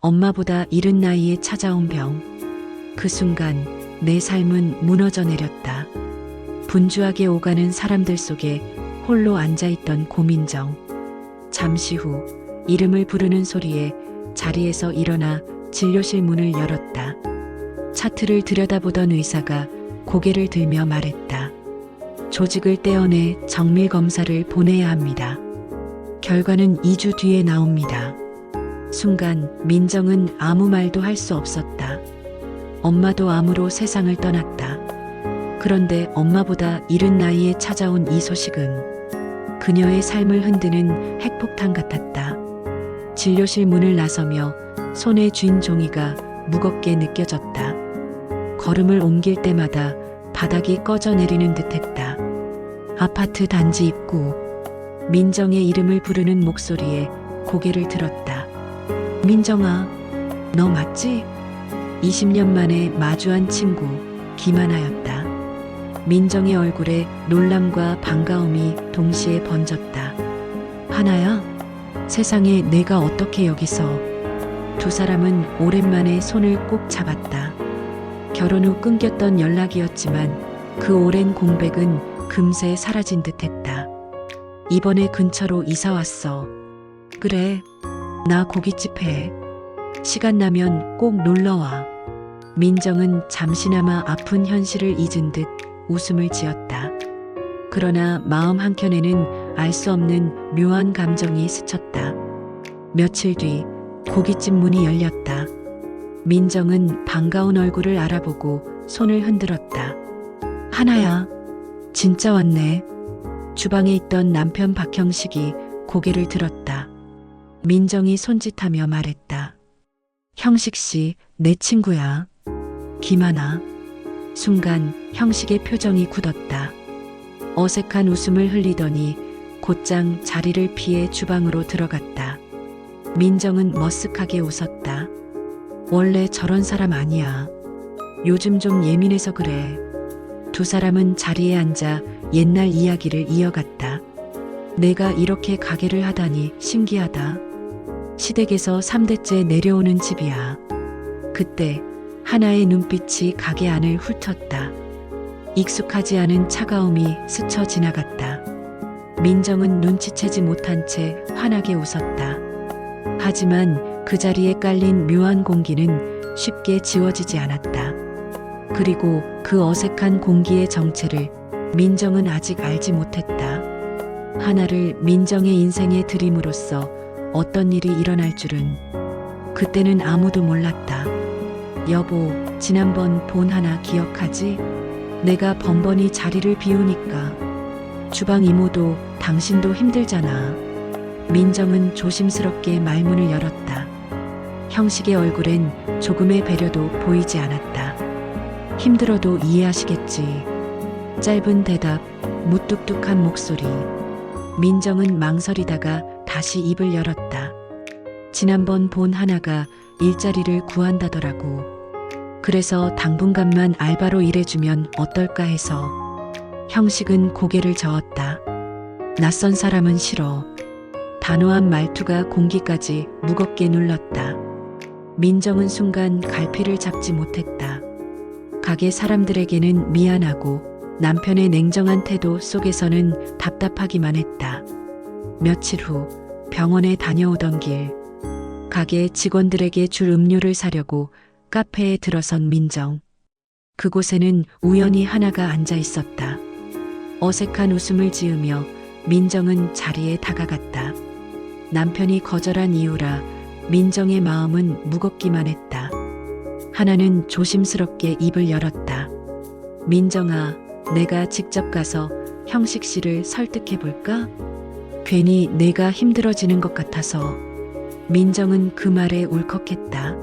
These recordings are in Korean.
엄마보다 이른 나이에 찾아온 병. 그 순간 내 삶은 무너져 내렸다. 분주하게 오가는 사람들 속에 홀로 앉아있던 고민정. 잠시 후 이름을 부르는 소리에 자리에서 일어나 진료실 문을 열었다. 차트를 들여다보던 의사가 고개를 들며 말했다. 조직을 떼어내 정밀 검사를 보내야 합니다. 결과는 2주 뒤에 나옵니다. 순간 민정은 아무 말도 할 수 없었다. 엄마도 암으로 세상을 떠났다. 그런데 엄마보다 이른 나이에 찾아온 이 소식은 그녀의 삶을 흔드는 핵폭탄 같았다. 진료실 문을 나서며 손에 쥔 종이가 무겁게 느껴졌다. 걸음을 옮길 때마다 바닥이 꺼져 내리는 듯했다. 아파트 단지 입구. 민정의 이름을 부르는 목소리에 고개를 들었다. 민정아, 너 맞지? 20년 만에 마주한 친구 김하나였다. 민정의 얼굴에 놀람과 반가움이 동시에 번졌다. 하나야? 세상에 내가 어떻게 여기서? 두 사람은 오랜만에 손을 꼭 잡았다. 결혼 후 끊겼던 연락이었지만 그 오랜 공백은 금세 사라진 듯했다. 이번에 근처로 이사 왔어. 그래, 나 고깃집 해. 시간 나면 꼭 놀러와. 민정은 잠시나마 아픈 현실을 잊은 듯 웃음을 지었다. 그러나 마음 한켠에는 알 수 없는 묘한 감정이 스쳤다. 며칠 뒤 고깃집 문이 열렸다. 민정은 반가운 얼굴을 알아보고 손을 흔들었다. 하나야, 진짜 왔네. 주방에 있던 남편 박형식이 고개를 들었다. 민정이 손짓하며 말했다. 형식 씨, 내 친구야. 김하나. 순간 형식의 표정이 굳었다. 어색한 웃음을 흘리더니 곧장 자리를 피해 주방으로 들어갔다. 민정은 머쓱하게 웃었다. 원래 저런 사람 아니야. 요즘 좀 예민해서 그래. 두 사람은 자리에 앉아 옛날 이야기를 이어갔다. 내가 이렇게 가게를 하다니 신기하다. 시댁에서 3대째 내려오는 집이야. 그때 하나의 눈빛이 가게 안을 훑었다. 익숙하지 않은 차가움이 스쳐 지나갔다. 민정은 눈치채지 못한 채 환하게 웃었다. 하지만 그 자리에 깔린 묘한 공기는 쉽게 지워지지 않았다. 그리고 그 어색한 공기의 정체를 민정은 아직 알지 못했다. 하나를 민정의 인생에 들임으로써 어떤 일이 일어날 줄은 그때는 아무도 몰랐다. 여보, 지난번 본 하나 기억하지? 내가 번번이 자리를 비우니까. 주방 이모도 당신도 힘들잖아. 민정은 조심스럽게 말문을 열었다. 형식의 얼굴엔 조금의 배려도 보이지 않았다. 힘들어도 이해하시겠지. 짧은 대답, 무뚝뚝한 목소리. 민정은 망설이다가 다시 입을 열었다. 지난번 본 하나가 일자리를 구한다더라고. 그래서 당분간만 알바로 일해주면 어떨까 해서. 형식은 고개를 저었다. 낯선 사람은 싫어. 단호한 말투가 공기까지 무겁게 눌렀다. 민정은 순간 갈피를 잡지 못했다. 가게 사람들에게는 미안하고 남편의 냉정한 태도 속에서는 답답하기만 했다. 며칠 후 병원에 다녀오던 길, 가게 직원들에게 줄 음료를 사려고 카페에 들어선 민정. 그곳에는 우연히 하나가 앉아 있었다. 어색한 웃음을 지으며 민정은 자리에 다가갔다. 남편이 거절한 이유라 민정의 마음은 무겁기만 했다. 하나는 조심스럽게 입을 열었다. 민정아, 내가 직접 가서 형식 씨를 설득해 볼까? 괜히 내가 힘들어지는 것 같아서. 민정은 그 말에 울컥했다.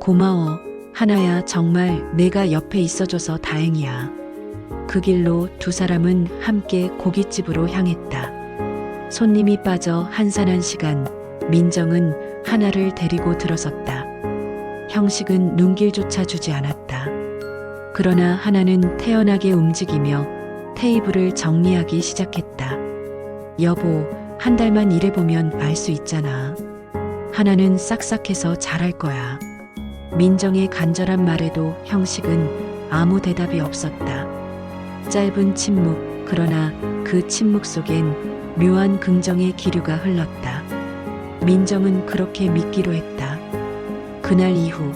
고마워, 하나야. 정말 내가 옆에 있어줘서 다행이야. 그 길로 두 사람은 함께 고깃집으로 향했다. 손님이 빠져 한산한 시간, 민정은 하나를 데리고 들어섰다. 형식은 눈길조차 주지 않았다. 그러나 하나는 태연하게 움직이며 테이블을 정리하기 시작했다. 여보, 한 달만 일해보면 알 수 있잖아. 하나는 싹싹해서 잘할 거야. 민정의 간절한 말에도 형식은 아무 대답이 없었다. 짧은 침묵, 그러나 그 침묵 속엔 묘한 긍정의 기류가 흘렀다. 민정은 그렇게 믿기로 했다. 그날 이후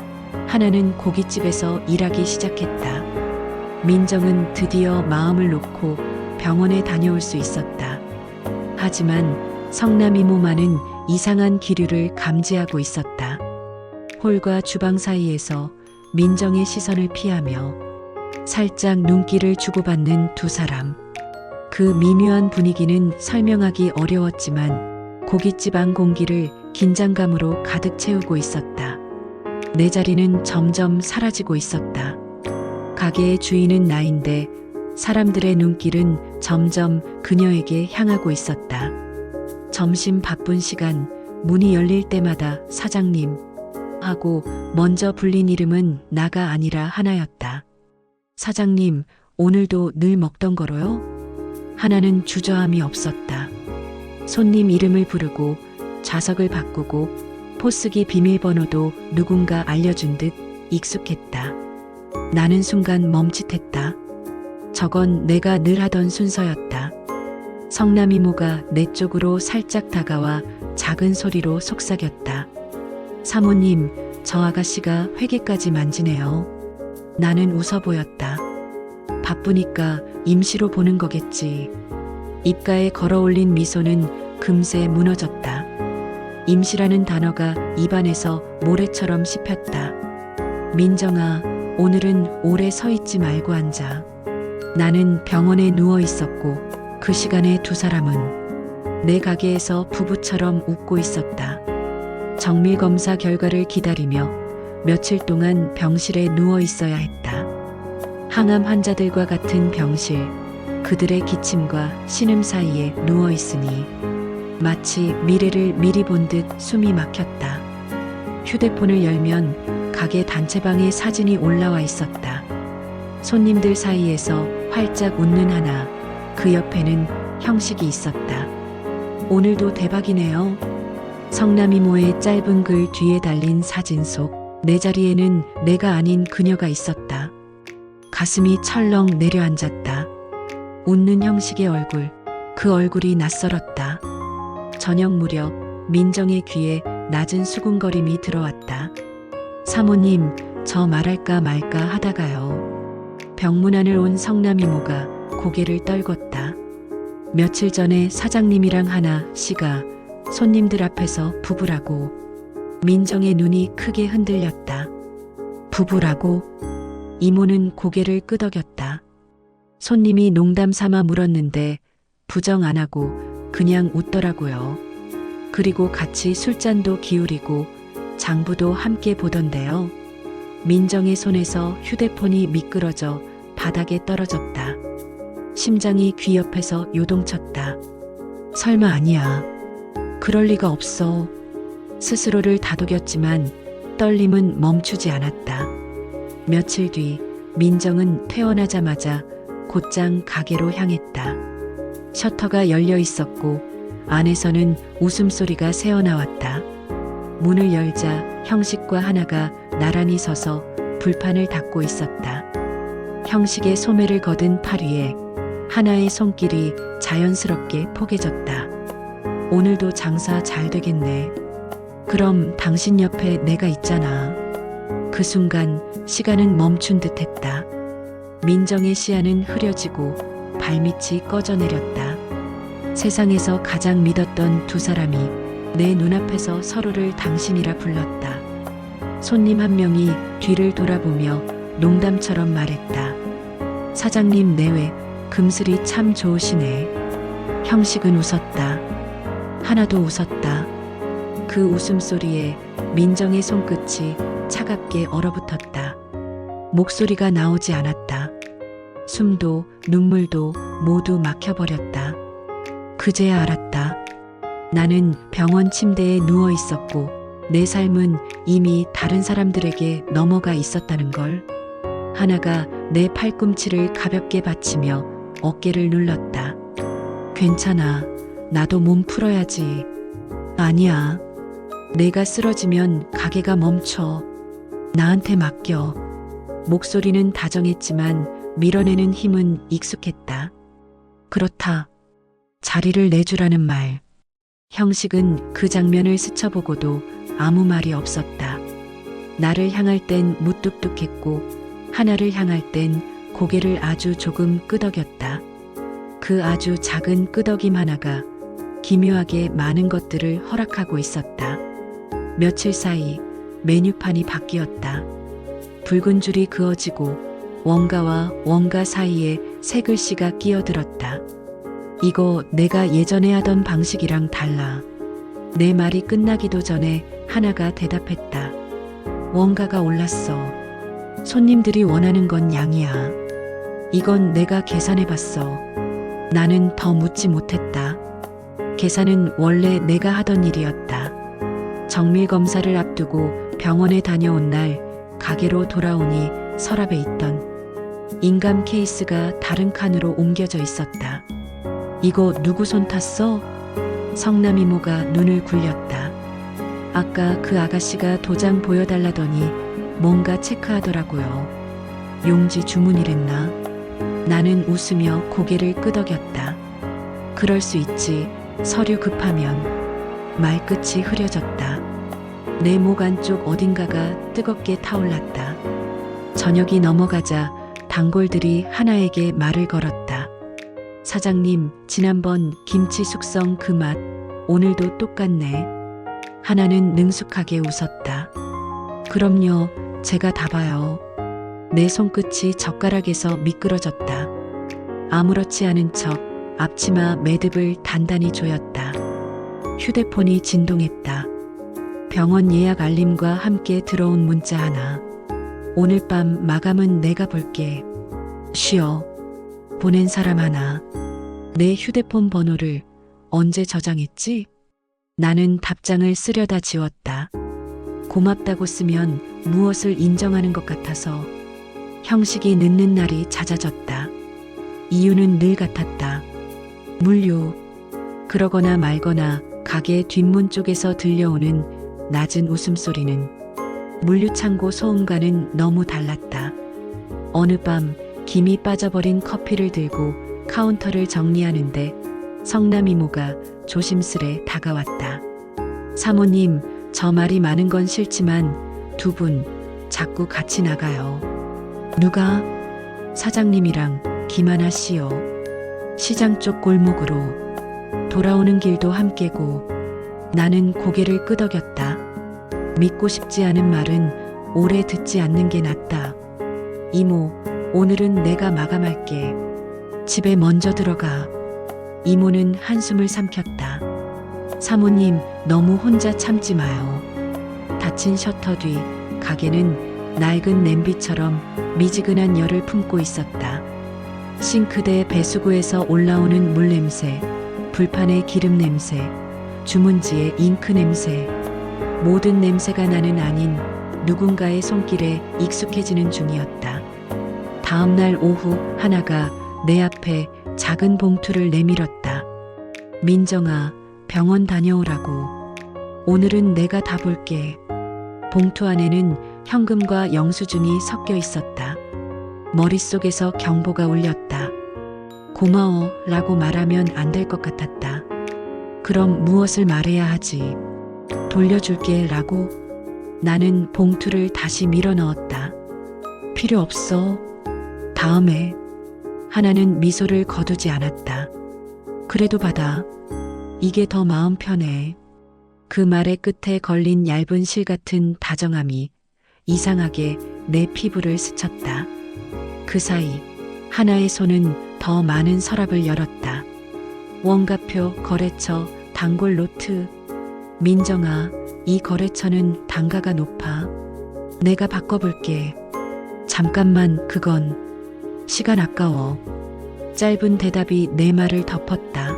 하나는 고깃집에서 일하기 시작했다. 민정은 드디어 마음을 놓고 병원에 다녀올 수 있었다. 하지만 성남 이모만은 이상한 기류를 감지하고 있었다. 홀과 주방 사이에서 민정의 시선을 피하며 살짝 눈길을 주고받는 두 사람. 그 미묘한 분위기는 설명하기 어려웠지만 고깃집 안 공기를 긴장감으로 가득 채우고 있었다. 내 자리는 점점 사라지고 있었다. 가게의 주인은 나인데 사람들의 눈길은 점점 그녀에게 향하고 있었다. 점심 바쁜 시간, 문이 열릴 때마다 사장님 하고 먼저 불린 이름은 나가 아니라 하나였다. 사장님, 오늘도 늘 먹던 거로요? 하나는 주저함이 없었다. 손님 이름을 부르고 좌석을 바꾸고 포스기 비밀번호도 누군가 알려준 듯 익숙했다. 나는 순간 멈칫했다. 저건 내가 늘 하던 순서였다. 성남 이모가 내 쪽으로 살짝 다가와 작은 소리로 속삭였다. 사모님, 저 아가씨가 회계까지 만지네요. 나는 웃어 보였다. 바쁘니까 임시로 보는 거겠지. 입가에 걸어올린 미소는 금세 무너졌다. 임시라는 단어가 입안에서 모래처럼 씹혔다. 민정아, 오늘은 오래 서 있지 말고 앉아. 나는 병원에 누워 있었고 그 시간에 두 사람은 내 가게에서 부부처럼 웃고 있었다. 정밀검사 결과를 기다리며 며칠 동안 병실에 누워 있어야 했다. 항암 환자들과 같은 병실, 그들의 기침과 신음 사이에 누워 있으니 마치 미래를 미리 본 듯 숨이 막혔다. 휴대폰을 열면 가게 단체방에 사진이 올라와 있었다. 손님들 사이에서 활짝 웃는 하나, 그 옆에는 형식이 있었다. 오늘도 대박이네요. 성남 이모의 짧은 글 뒤에 달린 사진 속 내 자리에는 내가 아닌 그녀가 있었다. 가슴이 철렁 내려앉았다. 웃는 형식의 얼굴, 그 얼굴이 낯설었다. 저녁 무렵 민정의 귀에 낮은 수군거림이 들어왔다. 사모님, 저 말할까 말까 하다가요. 병문안을 온 성남 이모가 고개를 떨궜다. 며칠 전에 사장님이랑 하나 씨가 손님들 앞에서 부부라고. 민정의 눈이 크게 흔들렸다. 부부라고? 이모는 고개를 끄덕였다. 손님이 농담 삼아 물었는데 부정 안 하고 그냥 웃더라고요. 그리고 같이 술잔도 기울이고 장부도 함께 보던데요. 민정의 손에서 휴대폰이 미끄러져 바닥에 떨어졌다. 심장이 귀 옆에서 요동쳤다. 설마 아니야. 그럴 리가 없어. 스스로를 다독였지만 떨림은 멈추지 않았다. 며칠 뒤 민정은 퇴원하자마자 곧장 가게로 향했다. 셔터가 열려 있었고 안에서는 웃음소리가 새어나왔다. 문을 열자 형식과 하나가 나란히 서서 불판을 닦고 있었다. 형식의 소매를 거둔 팔 위에 하나의 손길이 자연스럽게 포개졌다. 오늘도 장사 잘 되겠네. 그럼 당신 옆에 내가 있잖아. 그 순간 시간은 멈춘 듯 했다. 민정의 시야는 흐려지고 발밑이 꺼져내렸다. 세상에서 가장 믿었던 두 사람이 내 눈앞에서 서로를 당신이라 불렀다. 손님 한 명이 뒤를 돌아보며 농담처럼 말했다. 사장님 내외 금슬이 참 좋으시네. 형식은 웃었다. 하나도 웃었다. 그 웃음소리에 민정의 손끝이 차갑게 얼어붙었다. 목소리가 나오지 않았다. 숨도 눈물도 모두 막혀버렸다. 그제야 알았다. 나는 병원 침대에 누워 있었고 내 삶은 이미 다른 사람들에게 넘어가 있었다는 걸. 하나가 내 팔꿈치를 가볍게 받치며 어깨를 눌렀다. 괜찮아. 나도 몸 풀어야지. 아니야. 내가 쓰러지면 가게가 멈춰. 나한테 맡겨. 목소리는 다정했지만 밀어내는 힘은 익숙했다. 그렇다. 자리를 내주라는 말. 형식은 그 장면을 스쳐보고도 아무 말이 없었다. 나를 향할 땐 무뚝뚝했고 하나를 향할 땐 고개를 아주 조금 끄덕였다. 그 아주 작은 끄덕임 하나가 기묘하게 많은 것들을 허락하고 있었다. 며칠 사이 메뉴판이 바뀌었다. 붉은 줄이 그어지고 원가와 원가 사이에 새 글씨가 끼어들었다. 이거 내가 예전에 하던 방식이랑 달라. 내 말이 끝나기도 전에 하나가 대답했다. 원가가 올랐어. 손님들이 원하는 건 양이야. 이건 내가 계산해봤어. 나는 더 묻지 못했다. 계산은 원래 내가 하던 일이었다. 정밀 검사를 앞두고 병원에 다녀온 날 가게로 돌아오니 서랍에 있던 인감 케이스가 다른 칸으로 옮겨져 있었다. 이거 누구 손 탔어? 성남 이모가 눈을 굴렸다. 아까 그 아가씨가 도장 보여달라더니 뭔가 체크하더라고요. 용지 주문이랬나? 나는 웃으며 고개를 끄덕였다. 그럴 수 있지. 서류 급하면. 말끝이 흐려졌다. 내 목 안쪽 어딘가가 뜨겁게 타올랐다. 저녁이 넘어가자 단골들이 하나에게 말을 걸었다. 사장님, 지난번 김치 숙성 그 맛, 오늘도 똑같네. 하나는 능숙하게 웃었다. 그럼요, 제가 다 봐요. 내 손끝이 젓가락에서 미끄러졌다. 아무렇지 않은 척 앞치마 매듭을 단단히 조였다. 휴대폰이 진동했다. 병원 예약 알림과 함께 들어온 문자 하나. 오늘 밤 마감은 내가 볼게. 쉬어. 보낸 사람 하나. 내 휴대폰 번호를 언제 저장했지? 나는 답장을 쓰려다 지웠다. 고맙다고 쓰면 무엇을 인정하는 것 같아서 형식이 늦는 날이 잦아졌다. 이유는 늘 같았다. 물류. 그러거나 말거나 가게 뒷문 쪽에서 들려오는 낮은 웃음소리는 물류창고 소음과는 너무 달랐다. 어느 밤 김이 빠져버린 커피를 들고 카운터를 정리하는데 성남 이모가 조심스레 다가왔다. 사모님, 저 말이 많은 건 싫지만 두 분 자꾸 같이 나가요. 누가? 사장님이랑 김하나 씨요. 시장 쪽 골목으로. 돌아오는 길도 함께고. 나는 고개를 끄덕였다. 믿고 싶지 않은 말은 오래 듣지 않는 게 낫다. 이모, 오늘은 내가 마감할게. 집에 먼저 들어가. 이모는 한숨을 삼켰다. 사모님, 너무 혼자 참지 마요. 닫힌 셔터 뒤 가게는 낡은 냄비처럼 미지근한 열을 품고 있었다. 싱크대 배수구에서 올라오는 물 냄새, 불판의 기름 냄새, 주문지의 잉크 냄새. 모든 냄새가 나는 아닌 누군가의 손길에 익숙해지는 중이었다. 다음 날 오후 하나가 내 앞에 작은 봉투를 내밀었다. 민정아, 병원 다녀오라고. 오늘은 내가 다 볼게. 봉투 안에는 현금과 영수증이 섞여 있었다. 머릿속에서 경보가 울렸다. 고마워 라고 말하면 안 될 것 같았다. 그럼 무엇을 말해야 하지? 돌려줄게 라고. 나는 봉투를 다시 밀어 넣었다. 필요 없어. 다음에. 하나는 미소를 거두지 않았다. 그래도 받아. 이게 더 마음 편해. 그 말의 끝에 걸린 얇은 실 같은 다정함이 이상하게 내 피부를 스쳤다. 그 사이 하나의 손은 더 많은 서랍을 열었다. 원가표, 거래처, 단골 노트. 민정아, 이 거래처는 단가가 높아. 내가 바꿔볼게. 잠깐만, 그건 시간 아까워. 짧은 대답이 내 말을 덮었다.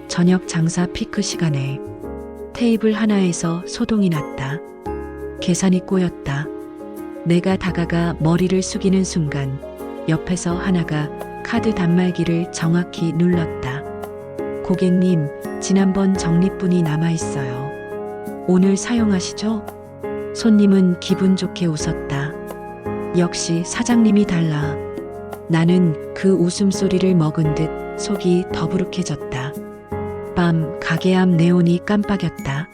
저녁 장사 피크 시간에 테이블 하나에서 소동이 났다. 계산이 꼬였다. 내가 다가가 머리를 숙이는 순간 옆에서 하나가 카드 단말기를 정확히 눌렀다. 고객님, 지난번 적립분이 남아있어요. 오늘 사용하시죠? 손님은 기분 좋게 웃었다. 역시 사장님이 달라. 나는 그 웃음소리를 먹은 듯 속이 더부룩해졌다. 밤 가게 앞 네온이 깜빡였다.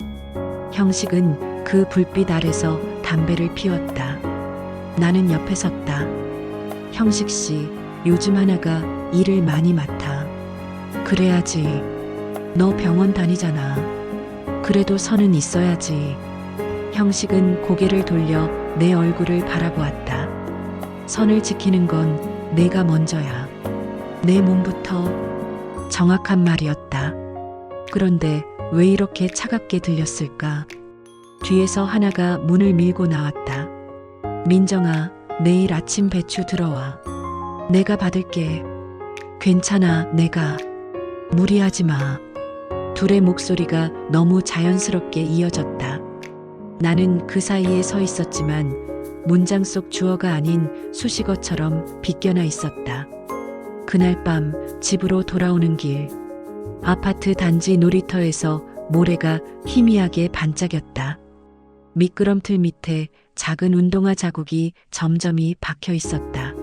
형식은 그 불빛 아래서 담배를 피웠다. 나는 옆에 섰다. 형식 씨, 요즘 하나가 일을 많이 맡아. 그래야지. 너 병원 다니잖아. 그래도 선은 있어야지. 형식은 고개를 돌려 내 얼굴을 바라보았다. 선을 지키는 건 내가 먼저야. 내 몸부터. 정확한 말이었다. 그런데 왜 이렇게 차갑게 들렸을까? 뒤에서 하나가 문을 밀고 나왔다. 민정아, 내일 아침 배추 들어와. 내가 받을게. 괜찮아, 내가. 무리하지 마. 둘의 목소리가 너무 자연스럽게 이어졌다. 나는 그 사이에 서 있었지만 문장 속 주어가 아닌 수식어처럼 비껴나 있었다. 그날 밤 집으로 돌아오는 길. 아파트 단지 놀이터에서 모래가 희미하게 반짝였다. 미끄럼틀 밑에 작은 운동화 자국이 점점이 박혀 있었다.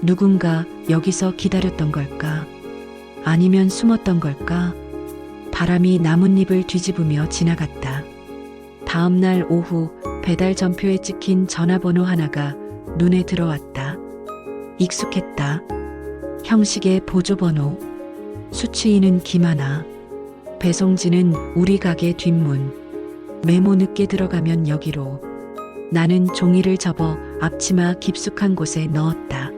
누군가 여기서 기다렸던 걸까? 아니면 숨었던 걸까? 바람이 나뭇잎을 뒤집으며 지나갔다. 다음 날 오후 배달 전표에 찍힌 전화번호 하나가 눈에 들어왔다. 익숙했다. 형식의 보조번호. 수취인은 김하나. 배송지는 우리 가게 뒷문. 메모 늦게 들어가면 여기로. 나는 종이를 접어 앞치마 깊숙한 곳에 넣었다.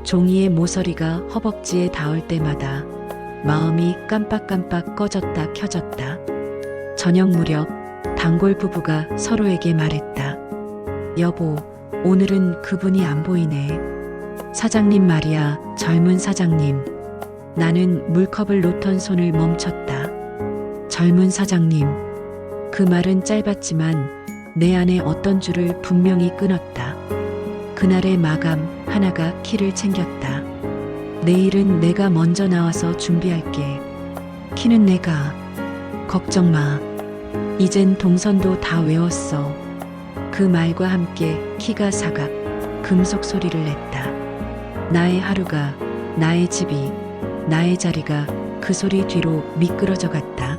종이의 모서리가 허벅지에 닿을 때마다 마음이 깜빡깜빡 꺼졌다 켜졌다. 저녁 무렵 단골 부부가 서로에게 말했다. 여보, 오늘은 그분이 안 보이네. 사장님 말이야, 젊은 사장님. 나는 물컵을 놓던 손을 멈췄다. 젊은 사장님. 그 말은 짧았지만 내 안에 어떤 줄을 분명히 끊었다. 그날의 마감 하나가 키를 챙겼다. 내일은 내가 먼저 나와서 준비할게. 키는 내가. 걱정 마. 이젠 동선도 다 외웠어. 그 말과 함께 키가 사각, 금속 소리를 냈다. 나의 하루가, 나의 집이, 나의 자리가 그 소리 뒤로 미끄러져 갔다.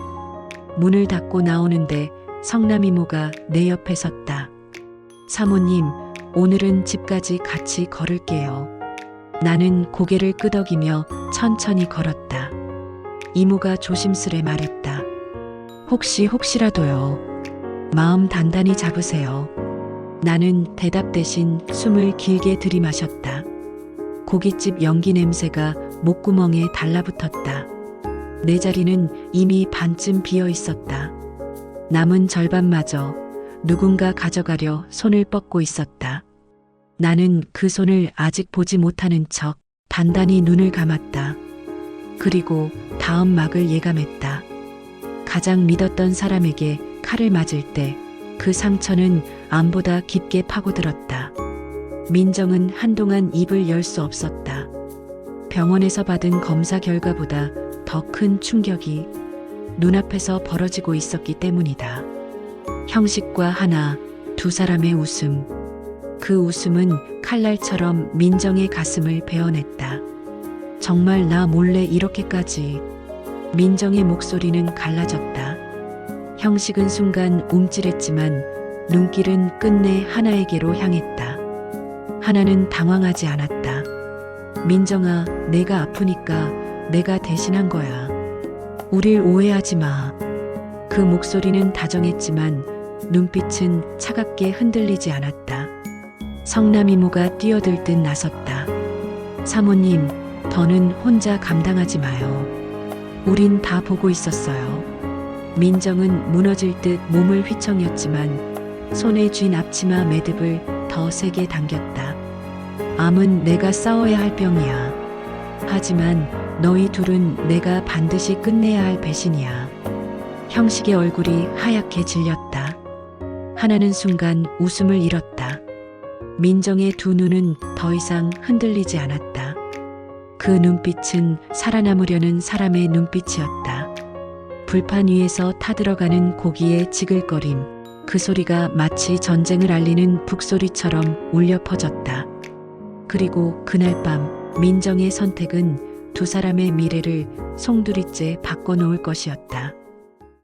문을 닫고 나오는데 성남 이모가 내 옆에 섰다. 사모님, 오늘은 집까지 같이 걸을게요. 나는 고개를 끄덕이며 천천히 걸었다. 이모가 조심스레 말했다. 혹시라도요. 마음 단단히 잡으세요. 나는 대답 대신 숨을 길게 들이마셨다. 고깃집 연기 냄새가 목구멍에 달라붙었다. 내 자리는 이미 반쯤 비어 있었다. 남은 절반마저 누군가 가져가려 손을 뻗고 있었다. 나는 그 손을 아직 보지 못하는 척 단단히 눈을 감았다. 그리고 다음 막을 예감했다. 가장 믿었던 사람에게 칼을 맞을 때 그 상처는 암보다 깊게 파고들었다. 민정은 한동안 입을 열 수 없었다. 병원에서 받은 검사 결과보다 더 큰 충격이 눈앞에서 벌어지고 있었기 때문이다. 형식과 하나, 두 사람의 웃음. 그 웃음은 칼날처럼 민정의 가슴을 베어냈다. 정말 나 몰래 이렇게까지. 민정의 목소리는 갈라졌다. 형식은 순간 움찔했지만 눈길은 끝내 하나에게로 향했다. 하나는 당황하지 않았다. 민정아, 내가 아프니까 내가 대신한 거야. 우릴 오해하지 마. 그 목소리는 다정했지만 눈빛은 차갑게 흔들리지 않았다. 성남 이모가 뛰어들 듯 나섰다. 사모님, 더는 혼자 감당하지 마요. 우린 다 보고 있었어요. 민정은 무너질 듯 몸을 휘청였지만 손에 쥔 앞치마 매듭을 더 세게 당겼다. 암은 내가 싸워야 할 병이야. 하지만 너희 둘은 내가 반드시 끝내야 할 배신이야. 형식의 얼굴이 하얗게 질렸다. 하나는 순간 웃음을 잃었다. 민정의 두 눈은 더 이상 흔들리지 않았다. 그 눈빛은 살아남으려는 사람의 눈빛이었다. 불판 위에서 타들어가는 고기의 지글거림. 그 소리가 마치 전쟁을 알리는 북소리처럼 울려 퍼졌다. 그리고 그날 밤 민정의 선택은 두 사람의 미래를 송두리째 바꿔놓을 것이었다.